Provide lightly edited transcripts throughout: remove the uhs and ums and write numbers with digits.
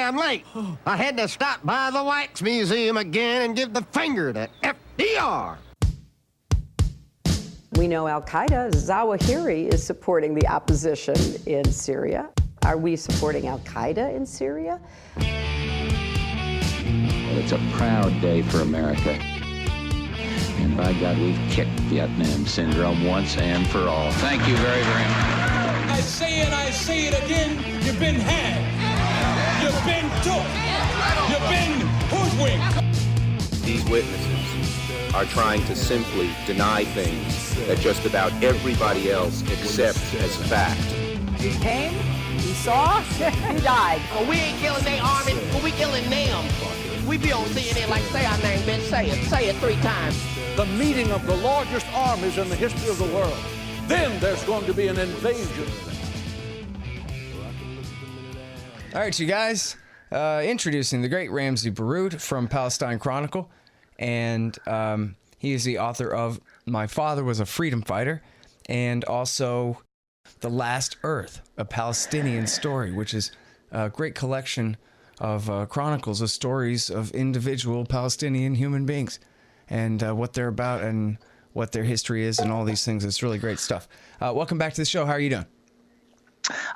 I'm late. I had to stop by the Wax Museum again and give the finger to FDR. We know Al-Qaeda, Zawahiri, is supporting the opposition in Syria. Are we supporting Al-Qaeda in Syria? Well, it's a proud day for America. And by God, we've kicked Vietnam syndrome once and for all. Thank you very, very much. I say it, I say it again, you've been had. You've been took. You've been hoodwinked. These witnesses are trying to simply deny things that just about everybody else accepts as fact. He came, he saw, he died. Well, we ain't killing their army, but we killing them. We be on CNN like, say our name, bitch, say it 3 times. The meeting of the largest armies in the history of the world. Then there's going to be an invasion. All right, you guys, introducing the great Ramzy Baroud from Palestine Chronicle, and he is the author of My Father Was a Freedom Fighter, and also The Last Earth, a Palestinian story, which is a great collection of chronicles of stories of individual Palestinian human beings and what they're about and what their history is and all these things. It's really great stuff. Welcome back to the show. How are you doing?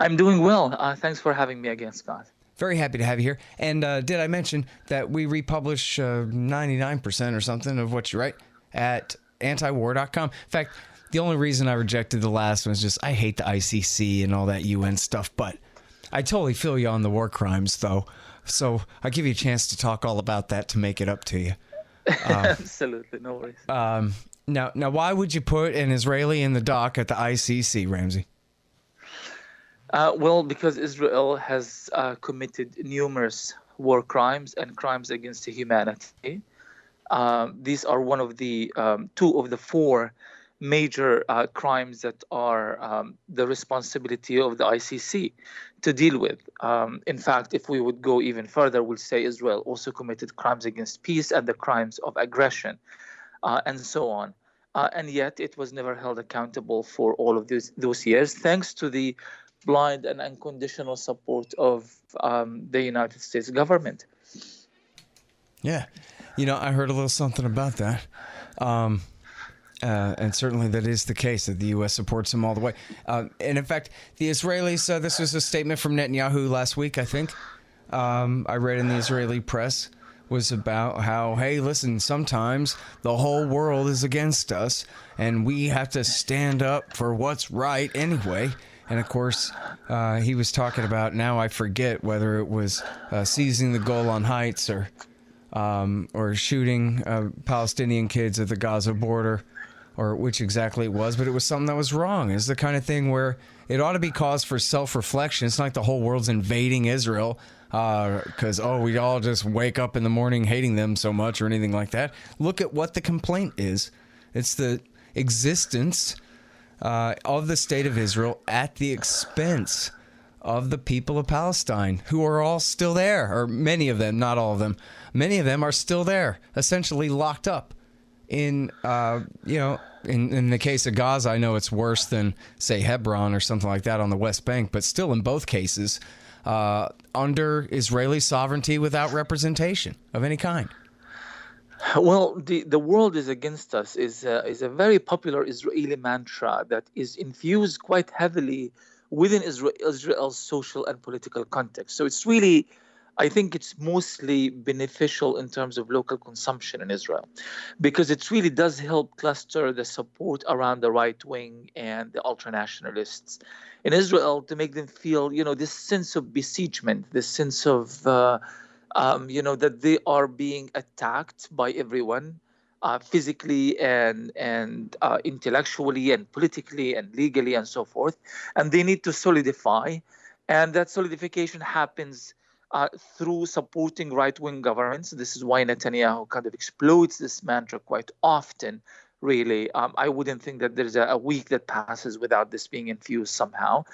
I'm doing well. Thanks for having me again, Scott. Very happy to have you here. And did I mention that we republish 99% or something of what you write at antiwar.com? In fact, the only reason I rejected the last one is just I hate the ICC and all that UN stuff, but I totally feel you on the war crimes, though. So I'll give you a chance to talk all about that to make it up to you. Absolutely, no worries. Now, why would you put an Israeli in the dock at the ICC, Ramzy? Well, because Israel has committed numerous war crimes and crimes against humanity. These are one of the 2 of the 4 major crimes that are the responsibility of the ICC to deal with. In fact, if we would go even further, we'll say Israel also committed crimes against peace and the crimes of aggression and so on. And yet it was never held accountable for all of those years, thanks to the blind and unconditional support of the United States government. Yeah. You know, I heard a little something about that. And certainly that is the case, that the U.S. supports him all the way. And in fact, the Israelis, this was a statement from Netanyahu last week, I think. I read in the Israeli press was about how, hey, listen, sometimes the whole world is against us and we have to stand up for what's right anyway. And of course, he was talking about, now I forget whether it was seizing the Golan Heights or shooting Palestinian kids at the Gaza border, or which exactly it was, but it was something that was wrong. It's the kind of thing where it ought to be cause for self-reflection. It's not like the whole world's invading Israel because, we all just wake up in the morning hating them so much or anything like that. Look at what the complaint is. It's the existence of the state of Israel at the expense of the people of Palestine, who are all still there, or many of them, not all of them. Many of them are still there, essentially locked up. In the case of Gaza, I know it's worse than, say, Hebron or something like that on the West Bank, but still in both cases, under Israeli sovereignty without representation of any kind. Well, the world is against us is a very popular Israeli mantra that is infused quite heavily within Israel's social and political context. So it's really, I think it's mostly beneficial in terms of local consumption in Israel, because it really does help cluster the support around the right wing and the ultranationalists in Israel to make them feel, this sense of besiegement, this sense of, that they are being attacked by everyone, physically and intellectually and politically and legally and so forth. And they need to solidify. And that solidification happens through supporting right-wing governments. This is why Netanyahu kind of explodes this mantra quite often, really. I wouldn't think that there's a week that passes without this being infused somehow.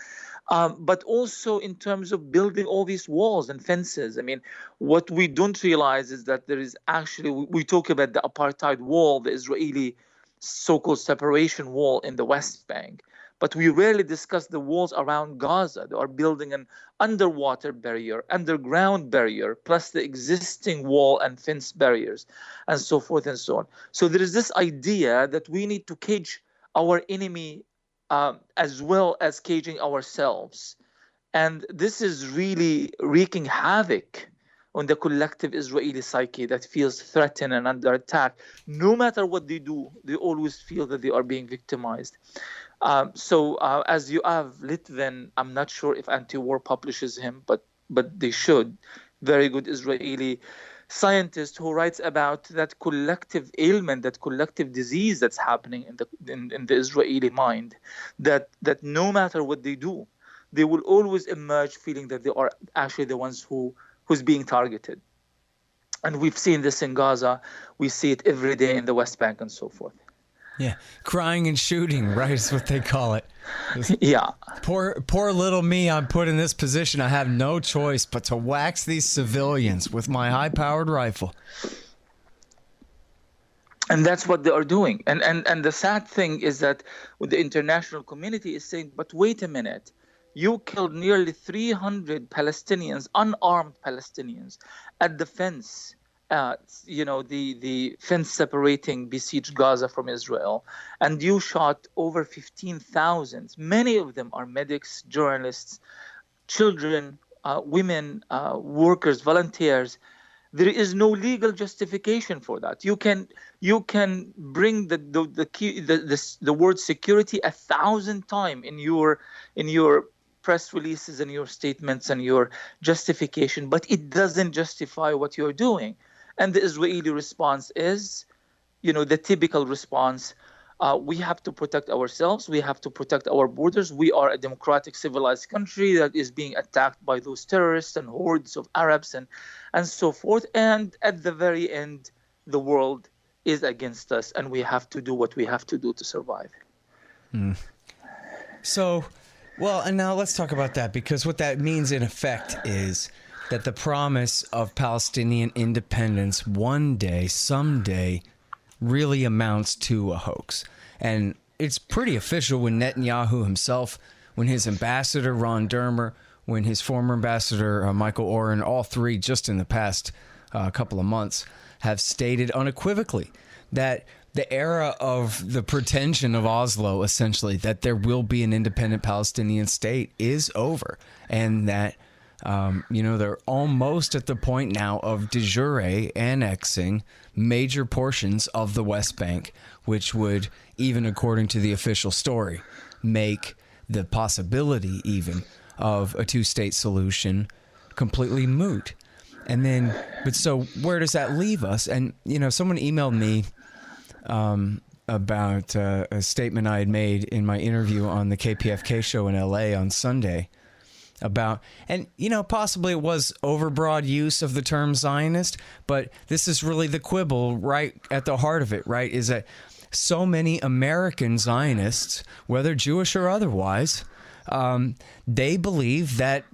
But also in terms of building all these walls and fences. I mean, what we don't realize is that there is actually, we talk about the apartheid wall, the Israeli so-called separation wall in the West Bank. But we rarely discuss the walls around Gaza. They are building an underwater barrier, underground barrier, plus the existing wall and fence barriers, and so forth and so on. So there is this idea that we need to cage our enemy as well as caging ourselves. And this is really wreaking havoc on the collective Israeli psyche that feels threatened and under attack. No matter what they do, they always feel that they are being victimized. So as you have Litvin, I'm not sure if Anti-War publishes him, but they should. Very good Israeli scientist who writes about that collective ailment, that collective disease that's happening in the Israeli mind, that no matter what they do, they will always emerge feeling that they are actually the ones who's being targeted. And we've seen this in Gaza. We see it every day in the West Bank and so forth. Yeah, crying and shooting, right, is what they call it. Yeah. Poor little me, I'm put in this position. I have no choice but to wax these civilians with my high-powered rifle. And that's what they are doing. And the sad thing is that the international community is saying, but wait a minute. You killed nearly 300 Palestinians, unarmed Palestinians, at the fence. The fence separating besieged Gaza from Israel, and you shot over 15,000. Many of them are medics, journalists, children, women, workers, volunteers. There is no legal justification for that. You can bring the word security 1,000 times in your press releases and your statements and your justification, but it doesn't justify what you're doing. And the Israeli response is, the typical response. We have to protect ourselves. We have to protect our borders. We are a democratic, civilized country that is being attacked by those terrorists and hordes of Arabs and so forth. And at the very end, the world is against us, and we have to do what we have to do to survive. So, well, and now let's talk about that, because what that means in effect is that the promise of Palestinian independence one day, someday, really amounts to a hoax. And it's pretty official when Netanyahu himself, when his ambassador, Ron Dermer, when his former ambassador, Michael Oren, all three just in the past couple of months, have stated unequivocally that the era of the pretension of Oslo, essentially, that there will be an independent Palestinian state, is over. And that they're almost at the point now of de jure annexing major portions of the West Bank, which would, even according to the official story, make the possibility even of a two-state solution completely moot. And then, but so where does that leave us? And, someone emailed me about a statement I had made in my interview on the KPFK show in LA on Sunday about, and possibly it was overbroad use of the term Zionist, but this is really the quibble right at the heart of it, right? Is that so many American Zionists, whether Jewish or otherwise, they believe that,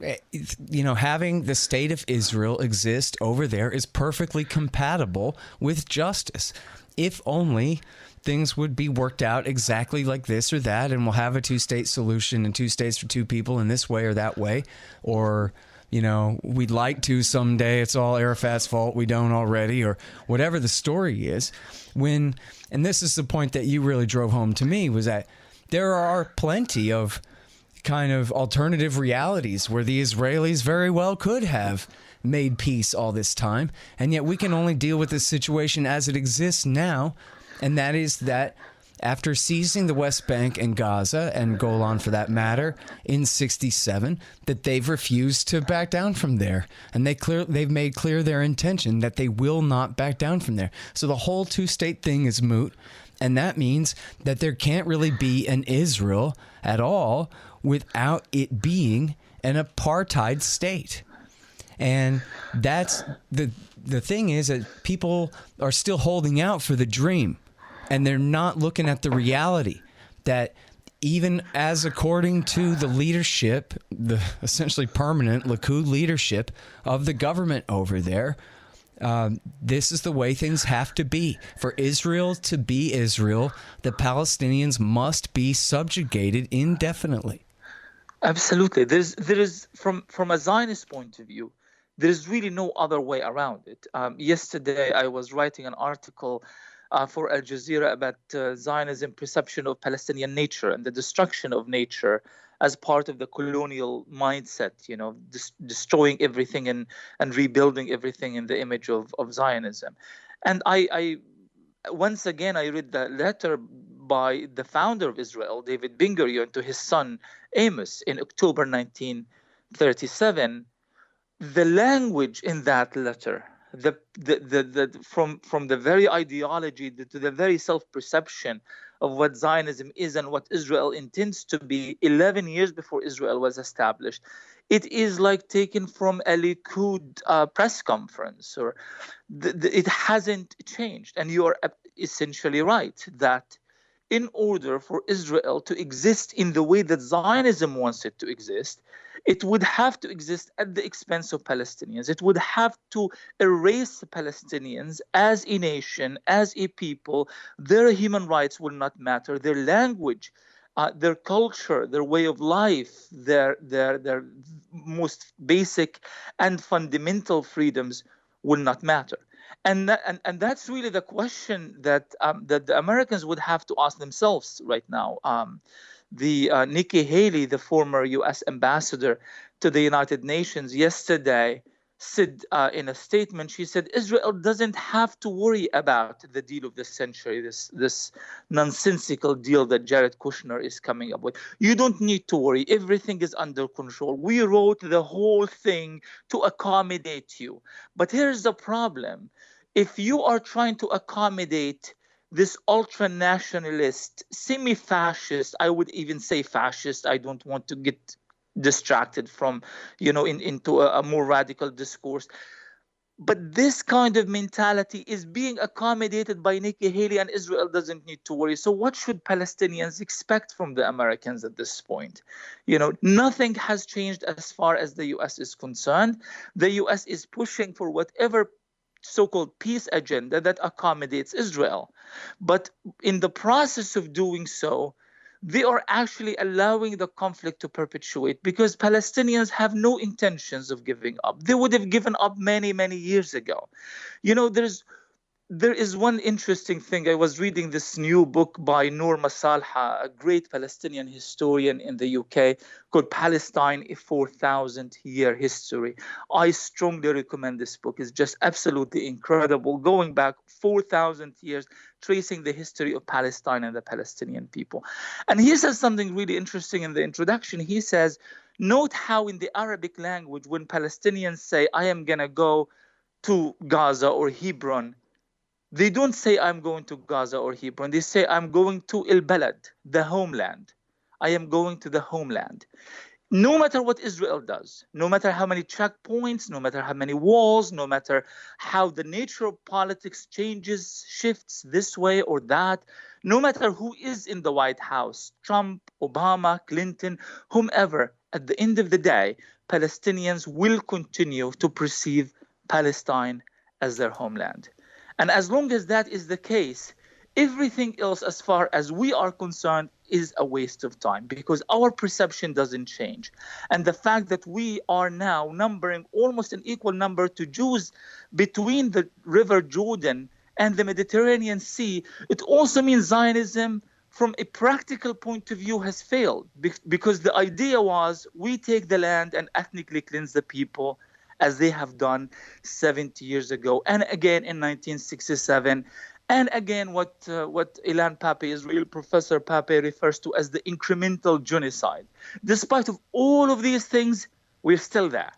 having the state of Israel exist over there is perfectly compatible with justice. If only things would be worked out exactly like this or that, and we'll have a two-state solution and two states for two people in this way or that way. Or, we'd like to someday, it's all Arafat's fault, we don't already, or whatever the story is. And this is the point that you really drove home to me, was that there are plenty of kind of alternative realities where the Israelis very well could have made peace all this time, and yet we can only deal with this situation as it exists now, and that is that after seizing the West Bank and Gaza, and Golan for that matter, in 1967, that they've refused to back down from there, and they've made clear their intention that they will not back down from there. So the whole two-state thing is moot, and that means that there can't really be an Israel at all without it being an apartheid state. And that's the thing, is that people are still holding out for the dream, and they're not looking at the reality that even as according to the leadership, the essentially permanent Likud leadership of the government over there, This is the way things have to be. For Israel to be Israel, the Palestinians must be subjugated indefinitely. Absolutely. There is from a Zionist point of view, there is really no other way around it. Yesterday, I was writing an article for Al Jazeera about Zionism perception of Palestinian nature and the destruction of nature as part of the colonial mindset, destroying everything and rebuilding everything in the image of Zionism. And I once again, I read the letter by the founder of Israel, David Ben-Gurion, to his son Amos in October 1937. The language in that letter, from the very ideology to the very self-perception of what Zionism is and what Israel intends to be 11 years before Israel was established, it is like taken from a Likud press conference, or it hasn't changed. And you are essentially right that in order for Israel to exist in the way that Zionism wants it to exist, it would have to exist at the expense of Palestinians. It would have to erase the Palestinians as a nation, as a people. Their human rights will not matter. Their language, their culture, their way of life, their most basic and fundamental freedoms will not matter. And that's really the question that the Americans would have to ask themselves right now. Nikki Haley, the former U.S. ambassador to the United Nations, yesterday said in a statement, she said, Israel doesn't have to worry about the deal of the century, this nonsensical deal that Jared Kushner is coming up with. You don't need to worry. Everything is under control. We wrote the whole thing to accommodate you. But here's the problem. If you are trying to accommodate this ultra-nationalist, semi-fascist, I would even say fascist, I don't want to get distracted from, into a more radical discourse. But this kind of mentality is being accommodated by Nikki Haley, and Israel doesn't need to worry. So what should Palestinians expect from the Americans at this point? Nothing has changed as far as the U.S. is concerned. The U.S. is pushing for whatever so-called peace agenda that accommodates Israel. But in the process of doing so, they are actually allowing the conflict to perpetuate, because Palestinians have no intentions of giving up. They would have given up many, many years ago. There is one interesting thing. I was reading this new book by Noor Masalha, a great Palestinian historian in the UK, called Palestine, a 4,000-year history. I strongly recommend this book. It's just absolutely incredible, going back 4,000 years, tracing the history of Palestine and the Palestinian people. And he says something really interesting in the introduction. He says, note how in the Arabic language, when Palestinians say, I am going to go to Gaza or Hebron, they don't say, I'm going to Gaza or Hebron. They say, I'm going to El Balad, the homeland. I am going to the homeland. No matter what Israel does, no matter how many checkpoints, no matter how many walls, no matter how the nature of politics changes, shifts this way or that, no matter who is in the White House, Trump, Obama, Clinton, whomever, at the end of the day, Palestinians will continue to perceive Palestine as their homeland. And as long as that is the case, everything else, as far as we are concerned, is a waste of time, because our perception doesn't change. And the fact that we are now numbering almost an equal number to Jews between the River Jordan and the Mediterranean Sea, it also means Zionism, from a practical point of view, has failed, because the idea was we take the land and ethnically cleanse the people, as they have done 70 years ago, and again in 1967, and again what Ilan Pape, Israel professor Pape, refers to as the incremental genocide. Despite of all of these things, we're still there.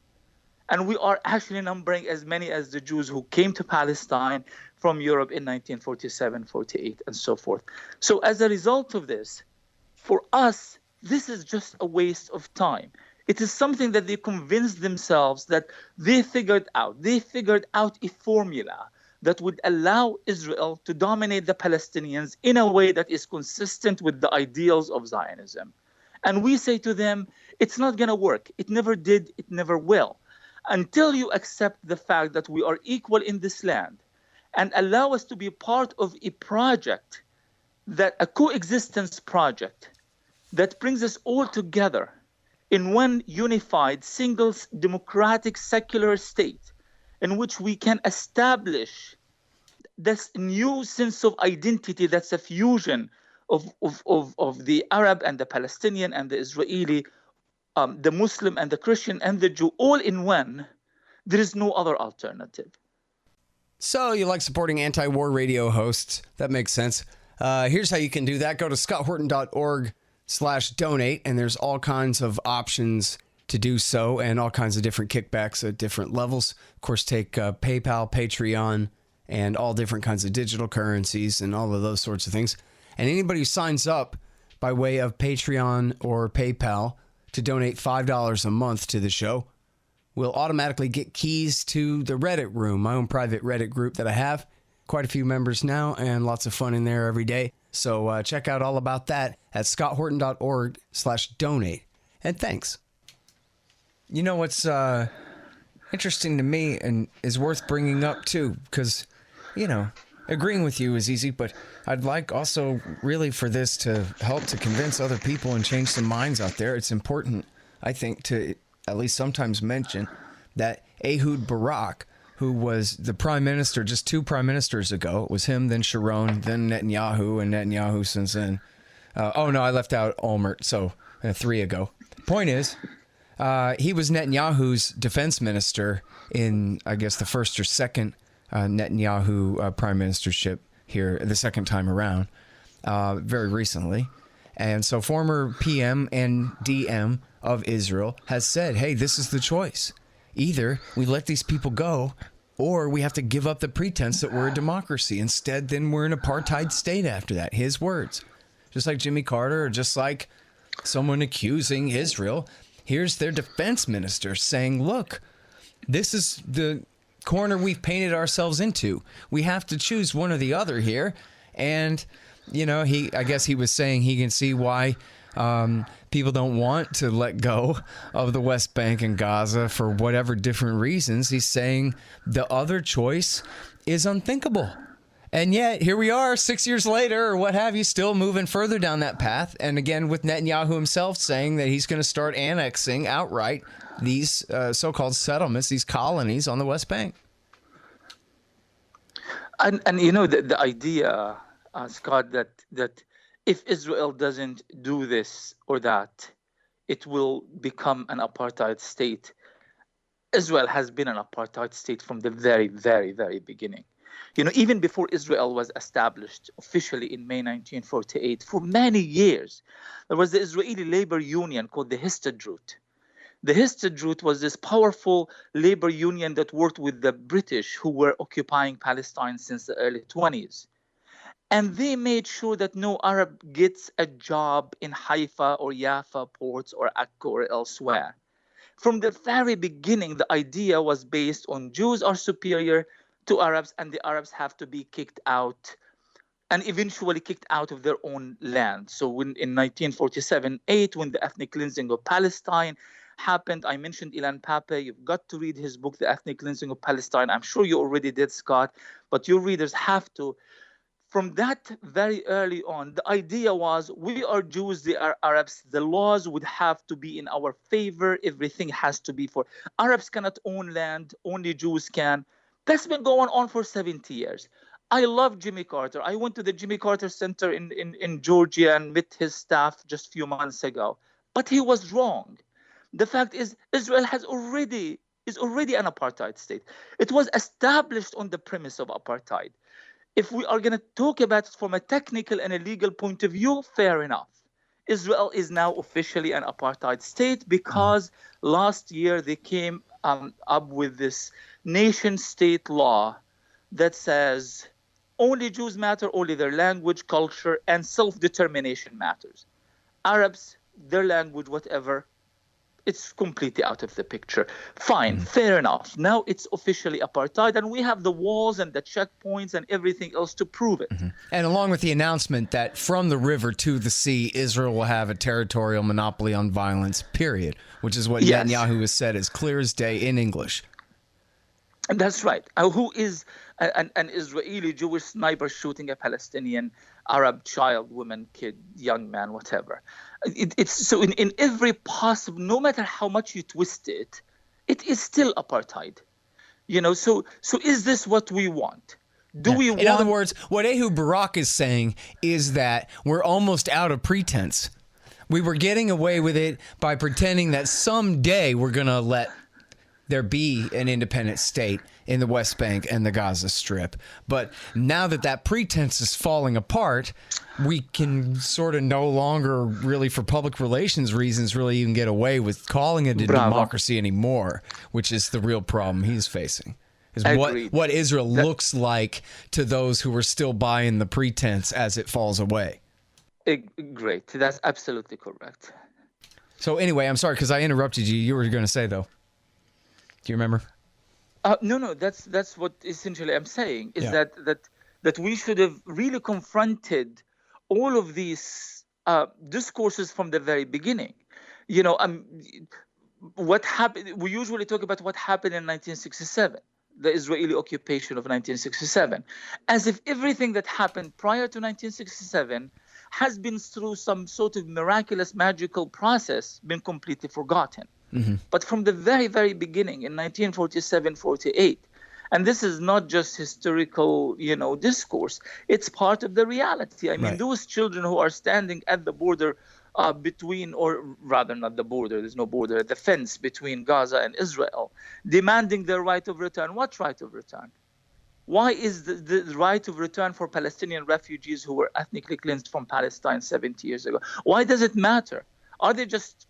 And we are actually numbering as many as the Jews who came to Palestine from Europe in 1947, 48, and so forth. So as a result of this, for us, this is just a waste of time. It is something that they convinced themselves that they figured out. They figured out a formula that would allow Israel to dominate the Palestinians in a way that is consistent with the ideals of Zionism. And we say to them, it's not going to work. It never did. It never will. until you accept the fact that we are equal in this land and allow us to be part of a project, that a coexistence project that brings us all together in one unified, single, democratic, secular state in which we can establish this new sense of identity that's a fusion of the Arab and the Palestinian and the Israeli, the Muslim and the Christian and the Jew, all in one. There is no other alternative. So you like supporting anti-war radio hosts? That makes sense. Here's how you can do that. Go to scotthorton.org/donate, and there's all kinds of options to do so and all kinds of different kickbacks at different levels. Of course, take PayPal, Patreon, and all different kinds of digital currencies and all of those sorts of things. And anybody who signs up by way of Patreon or PayPal to donate $5 a month to the show will automatically get keys to the Reddit room, my own private Reddit group that I have. Quite a few members now and lots of fun in there every day. So check out all about that at scotthorton.org/donate. And thanks. You know what's interesting to me and is worth bringing up too, because, you know, agreeing with you is easy, but I'd like also really for this to help to convince other people and change some minds out there. It's important, I think, to at least sometimes mention that Ehud Barak, who was the prime minister just 2 prime ministers ago, it was him, then Sharon, then Netanyahu, and Netanyahu since then. Oh, no, I left out Olmert, so 3 ago. Point is, he was Netanyahu's defense minister in, I guess, the first or second Netanyahu prime ministership here, the second time around, very recently. And so former PM and DM of Israel has said, hey, this is the choice. Either we let these people go, or we have to give up the pretense that we're a democracy. Instead, then we're an apartheid state after that. His words. Just like Jimmy Carter, or just like someone accusing Israel. Here's their defense minister saying, look, this is the corner we've painted ourselves into. We have to choose one or the other here. And, you know, I guess he was saying he can see why people don't want to let go of the West Bank and Gaza for whatever different reasons. He's saying the other choice is unthinkable. And yet, here we are 6 years later, or what have you, still moving further down that path. And again, with Netanyahu himself saying that he's going to start annexing outright these so-called settlements, these colonies on the West Bank. And you know, the idea, Scott, that if Israel doesn't do this or that, it will become an apartheid state. Israel has been an apartheid state from the very, very, very beginning. You know, even before Israel was established officially in May 1948, for many years, there was the Israeli labor union called the Histadrut. The Histadrut was this powerful labor union that worked with the British who were occupying Palestine since the early 20s. And they made sure that no Arab gets a job in Haifa or Jaffa ports or Akko or elsewhere. From the very beginning, the idea was based on Jews are superior to Arabs, and the Arabs have to be kicked out and eventually kicked out of their own land. So when in 1947-8, when the ethnic cleansing of Palestine happened, I mentioned Ilan Pape. You've got to read his book, The Ethnic Cleansing of Palestine. I'm sure you already did, Scott, but your readers have to. From that very early on, the idea was we are Jews, they are Arabs. The laws would have to be in our favor. Everything has to be for Arabs cannot own land, only Jews can. That's been going on for 70 years. I love Jimmy Carter. I went to the Jimmy Carter Center in Georgia and met his staff just a few months ago. But he was wrong. The fact is, Israel is already an apartheid state. It was established on the premise of apartheid. If we are going to talk about it from a technical and a legal point of view, fair enough. Israel is now officially an apartheid state because last year they came up with this nation-state law that says only Jews matter, only their language, culture, and self-determination matters. Arabs, their language, whatever, It's completely out of the picture. Fine, fair enough. Now it's officially apartheid, and we have the walls and the checkpoints and everything else to prove it. And along with the announcement that from the river to the sea, Israel will have a territorial monopoly on violence, period, which is what Yes. Netanyahu has said as clear as day in English. And that's right. Who is an Israeli Jewish sniper shooting a Palestinian Arab child, woman, kid, young man, whatever? It's so in every possible, no matter how much you twist it, it is still apartheid. So is this what we want? Do we want? In other words, what Ehud Barak is saying is that we're almost out of pretense. We were getting away with it by pretending that someday we're going to let there be an independent state in the West Bank and the Gaza Strip. But now that that pretense is falling apart, we can sort of no longer really, for public relations reasons, really even get away with calling it a democracy anymore, which is the real problem he's facing. Is what Israel looks like to those who are still buying the pretense as it falls away. Great. That's absolutely correct. So anyway, I'm sorry because I interrupted you. You were going to say, though. Do you remember? No. That's what essentially I'm saying is that we should have really confronted all of these discourses from the very beginning. What happened? We usually talk about what happened in 1967, the Israeli occupation of 1967, as if everything that happened prior to 1967 has been through some sort of miraculous, magical process, been completely forgotten. But from the very, very beginning in 1947-48, and this is not just historical, discourse, it's part of the reality. I mean, those children who are standing at the border between, or rather not the border, there's no border, the fence between Gaza and Israel, demanding their right of return. What right of return? Why is the right of return for Palestinian refugees who were ethnically cleansed from Palestine 70 years ago? Why does it matter? Are they just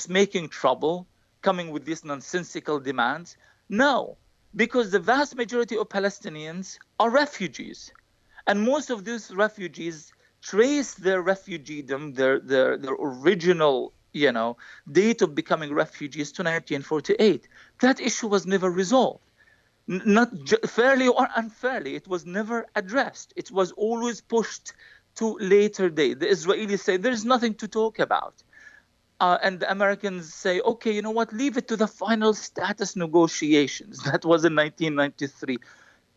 making trouble, coming with these nonsensical demands? No, because the vast majority of Palestinians are refugees. And most of these refugees trace their refugeedom, their original, date of becoming refugees to 1948. That issue was never resolved. Not fairly or unfairly, it was never addressed. It was always pushed to later date. The Israelis say there's nothing to talk about. And the Americans say, okay, you know what, leave it to the final status negotiations. That was in 1993.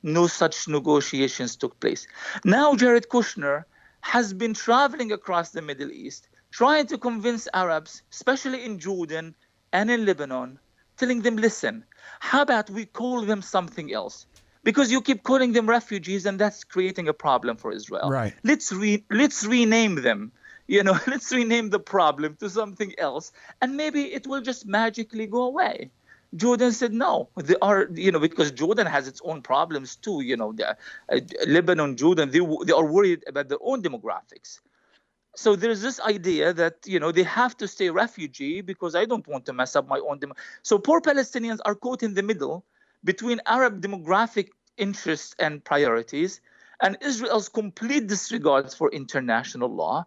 No such negotiations took place. Now Jared Kushner has been traveling across the Middle East, trying to convince Arabs, especially in Jordan and in Lebanon, telling them, listen, how about we call them something else? Because you keep calling them refugees, and that's creating a problem for Israel. Right. Let's rename them. Let's rename the problem to something else, and maybe it will just magically go away. Jordan said no. They are, because Jordan has its own problems too. Lebanon, Jordan, they are worried about their own demographics. So there's this idea that, they have to stay refugee because I don't want to mess up my own So poor Palestinians are caught in the middle between Arab demographic interests and priorities and Israel's complete disregards for international law.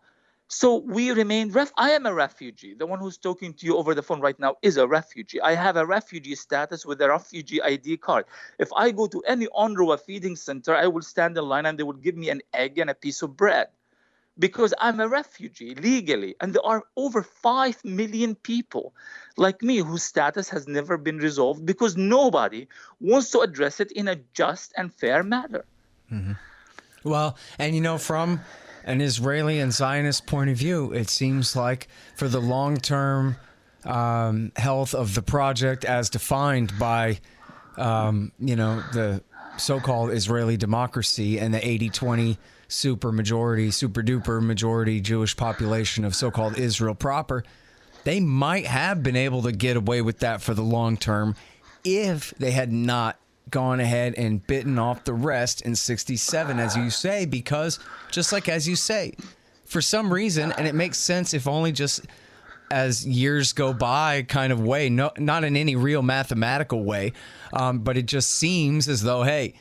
So we remain I am a refugee. The one who's talking to you over the phone right now is a refugee. I have a refugee status with a refugee ID card. If I go to any UNRWA feeding center, I will stand in line and they will give me an egg and a piece of bread because I'm a refugee legally. And there are over 5 million people like me whose status has never been resolved because nobody wants to address it in a just and fair manner. Well, and from an Israeli and Zionist point of view, it seems like for the long-term health of the project as defined by, the so-called Israeli democracy and the 80-20 super duper majority Jewish population of so-called Israel proper, they might have been able to get away with that for the long term if they had not gone ahead and bitten off the rest in 67, as you say, because just like as you say, for some reason, and it makes sense if only just as years go by kind of way, not in any real mathematical way, but it just seems as though, hey,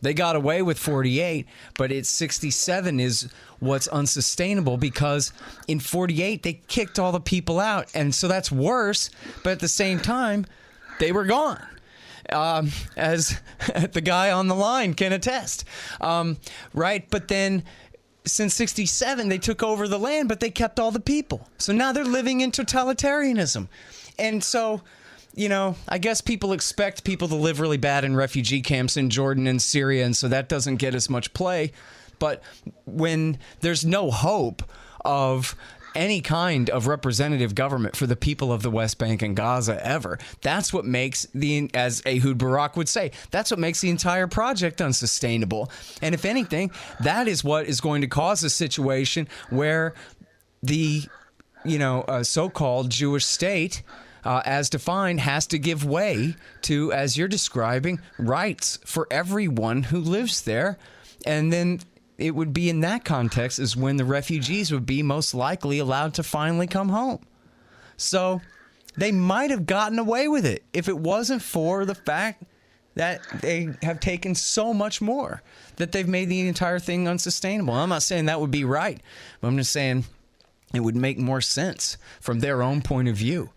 They got away with 48, but it's 67 is what's unsustainable, because in 48 they kicked all the people out, and so that's worse. But at the same time, they were gone, as the guy on the line can attest. Right? But then since 67, they took over the land, but they kept all the people. So now they're living in totalitarianism. And so, you know, I guess people expect people to live really bad in refugee camps in Jordan and Syria, and so that doesn't get as much play. But when there's no hope of any kind of representative government for the people of the West Bank and Gaza ever, that's what makes as Ehud Barak would say, that's what makes the entire project unsustainable. And if anything, that is what is going to cause a situation where the, so-called Jewish state, as defined, has to give way to, as you're describing, rights for everyone who lives there. And then it would be in that context is when the refugees would be most likely allowed to finally come home. So they might have gotten away with it if it wasn't for the fact that they have taken so much more, that they've made the entire thing unsustainable. I'm not saying that would be right, but I'm just saying it would make more sense from their own point of view.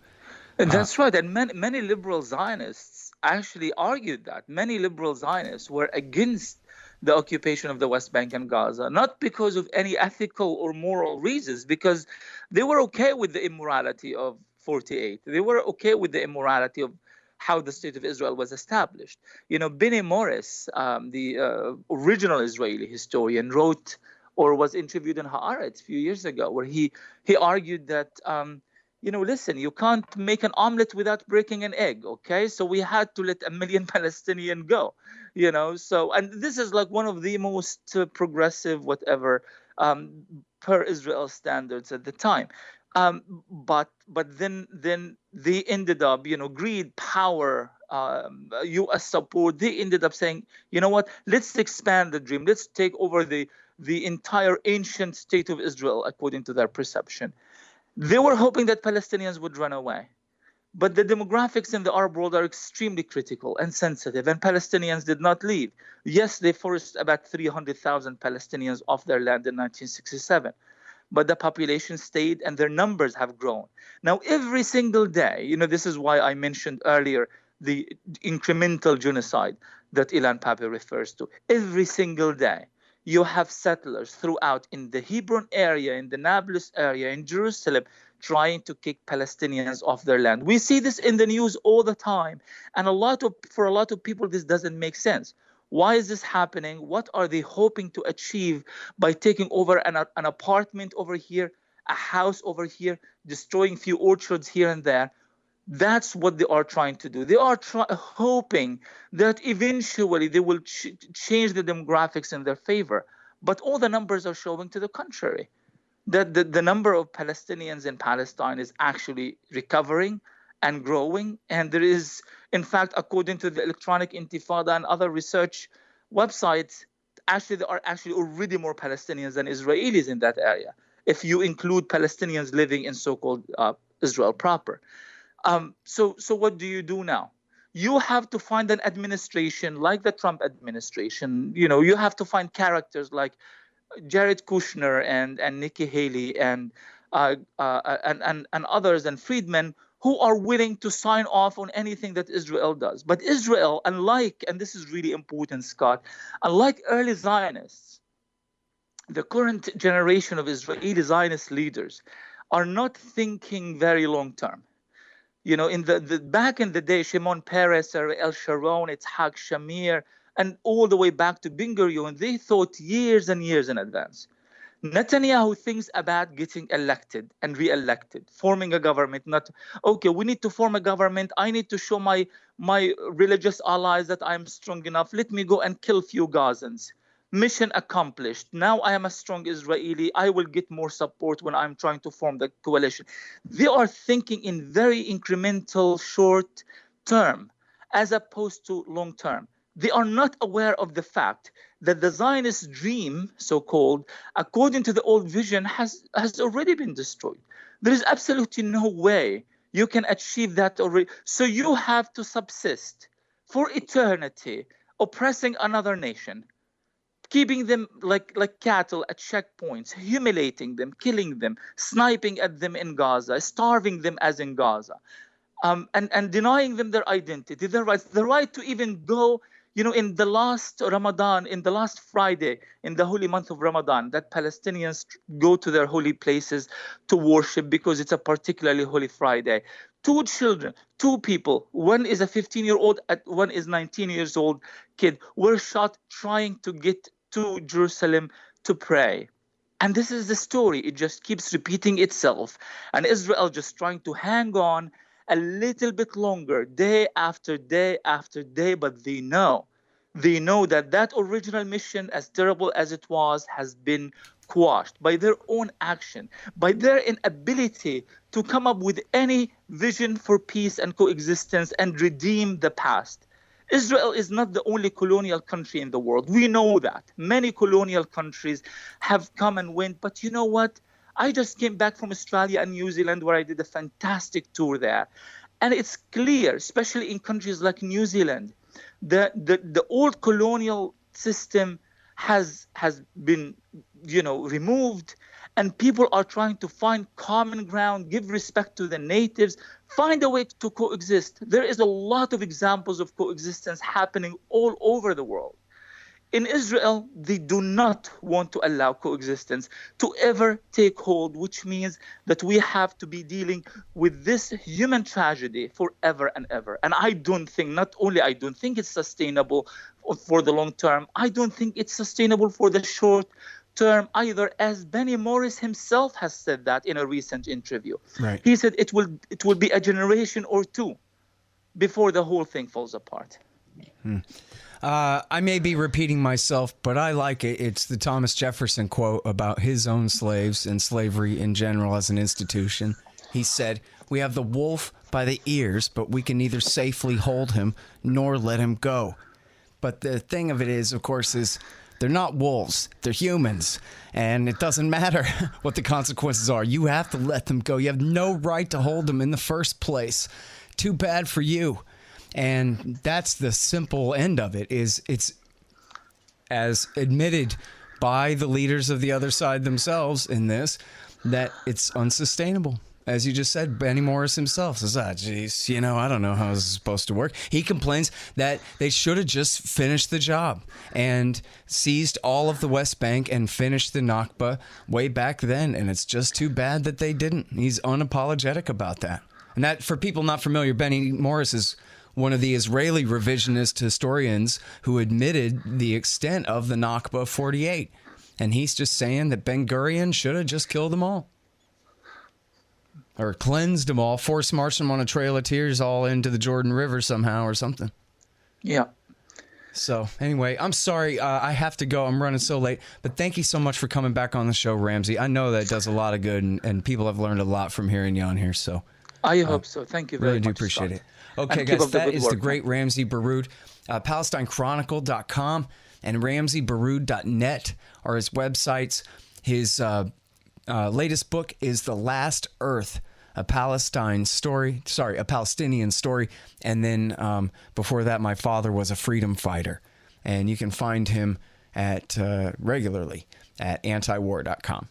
That's right. And many liberal Zionists actually argued that. Many liberal Zionists were against the occupation of the West Bank and Gaza, not because of any ethical or moral reasons, because they were okay with the immorality of 48. They were okay with the immorality of how the state of Israel was established. Benny Morris, the original Israeli historian, wrote or was interviewed in Haaretz a few years ago, where he argued that listen, you can't make an omelet without breaking an egg, okay? So we had to let 1 million Palestinians go, and this is like one of the most progressive, per Israel standards at the time. But then they ended up, greed, power, U.S. support, they ended up saying, you know what, let's expand the dream. Let's take over the entire ancient state of Israel, according to their perception. They were hoping that Palestinians would run away. But the demographics in the Arab world are extremely critical and sensitive, and Palestinians did not leave. Yes, they forced about 300,000 Palestinians off their land in 1967, but the population stayed and their numbers have grown. Now, every single day, this is why I mentioned earlier the incremental genocide that Ilan Pappé refers to. Every single day, you have settlers throughout in the Hebron area, in the Nablus area, in Jerusalem, trying to kick Palestinians off their land. We see this in the news all the time. And for a lot of people, this doesn't make sense. Why is this happening? What are they hoping to achieve by taking over an apartment over here, a house over here, destroying a few orchards here and there? That's what they are trying to do. They are hoping that eventually they will change the demographics in their favor. But all the numbers are showing to the contrary, that the number of Palestinians in Palestine is actually recovering and growing. And there is, in fact, according to the Electronic Intifada and other research websites, there are actually already more Palestinians than Israelis in that area, if you include Palestinians living in so-called Israel proper. So what do you do now? You have to find an administration like the Trump administration. You have to find characters like Jared Kushner and Nikki Haley and others and Friedman, who are willing to sign off on anything that Israel does. But Israel, and this is really important, Scott, unlike early Zionists, the current generation of Israeli Zionist leaders are not thinking very long term. In the back in the day, Shimon Peres, Ariel Sharon, Itzhak Shamir, and all the way back to Ben Gurion, they thought years and years in advance. Netanyahu thinks about getting elected and re-elected, forming a government. We need to form a government. I need to show my religious allies that I'm strong enough. Let me go and kill a few Gazans. Mission accomplished. Now I am a strong Israeli. I will get more support when I'm trying to form the coalition. They are thinking in very incremental short term as opposed to long term. They are not aware of the fact that the Zionist dream, so-called, according to the old vision, has already been destroyed. There is absolutely no way you can achieve that already. So you have to subsist for eternity oppressing another nation, keeping them like cattle at checkpoints, humiliating them, killing them, sniping at them in Gaza, starving them as in Gaza, and denying them their identity, their rights, the right to even go, in the last Ramadan, in the last Friday, in the holy month of Ramadan, that Palestinians go to their holy places to worship because it's a particularly holy Friday. 2 children, 2 people, one is a 15-year-old, one is 19 years old kid, were shot trying to get to Jerusalem to pray. And this is the story. It just keeps repeating itself. And Israel just trying to hang on a little bit longer, day after day after day, but they know that original mission, as terrible as it was, has been quashed by their own action, by their inability to come up with any vision for peace and coexistence and redeem the past. Israel is not the only colonial country in the world. We know that. Many colonial countries have come and went, but you know what? I just came back from Australia and New Zealand, where I did a fantastic tour there. And it's clear, especially in countries like New Zealand, the old colonial system has been, removed, and people are trying to find common ground, give respect to the natives, find a way to coexist. There is a lot of examples of coexistence happening all over the world. In Israel, they do not want to allow coexistence to ever take hold, which means that we have to be dealing with this human tragedy forever and ever. And I don't think it's sustainable for the long term. I don't think it's sustainable for the short term either, as Benny Morris himself has said that in a recent interview. Right. He said it will be a generation or 2 before the whole thing falls apart. I may be repeating myself, but I like it. It's the Thomas Jefferson quote about his own slaves and slavery in general as an institution. He said, "We have the wolf by the ears, but we can neither safely hold him nor let him go." But the thing of it is, of course, is they're not wolves. They're humans. And it doesn't matter what the consequences are. You have to let them go. You have no right to hold them in the first place. Too bad for you. And that's the simple end of it, is it's as admitted by the leaders of the other side themselves in this, that it's unsustainable. As you just said, Benny Morris himself says, geez, I don't know how this is supposed to work. He complains that they should have just finished the job and seized all of the West Bank and finished the Nakba way back then. And it's just too bad that they didn't. He's unapologetic about that. And that, for people not familiar, Benny Morris is one of the Israeli revisionist historians who admitted the extent of the Nakba 48. And he's just saying that Ben-Gurion should have just killed them all. Or cleansed them all, force-marched them on a trail of tears all into the Jordan River somehow or something. Yeah. So, anyway, I'm sorry. I have to go. I'm running so late. But thank you so much for coming back on the show, Ramzy. I know that it does a lot of good, and people have learned a lot from hearing you on here. So I hope so. Thank you very really much. Really do appreciate Scott. it. Okay, and guys, that is work, the great Ramzy Baroud. PalestineChronicle.com and RamzyBaroud.net are his websites. His latest book is The Last Earth, a Palestinian story. And then before that, My Father Was a Freedom Fighter. And you can find him at regularly at antiwar.com.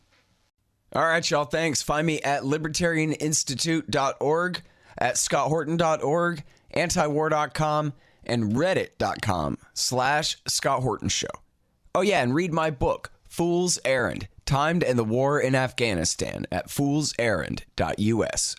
All right, y'all. Thanks. Find me at libertarianinstitute.org, at scotthorton.org, antiwar.com, and reddit.com/Scott Horton Show. Oh, yeah, and read my book, Fool's Errand, Time to End the War in Afghanistan, at foolserrand.us.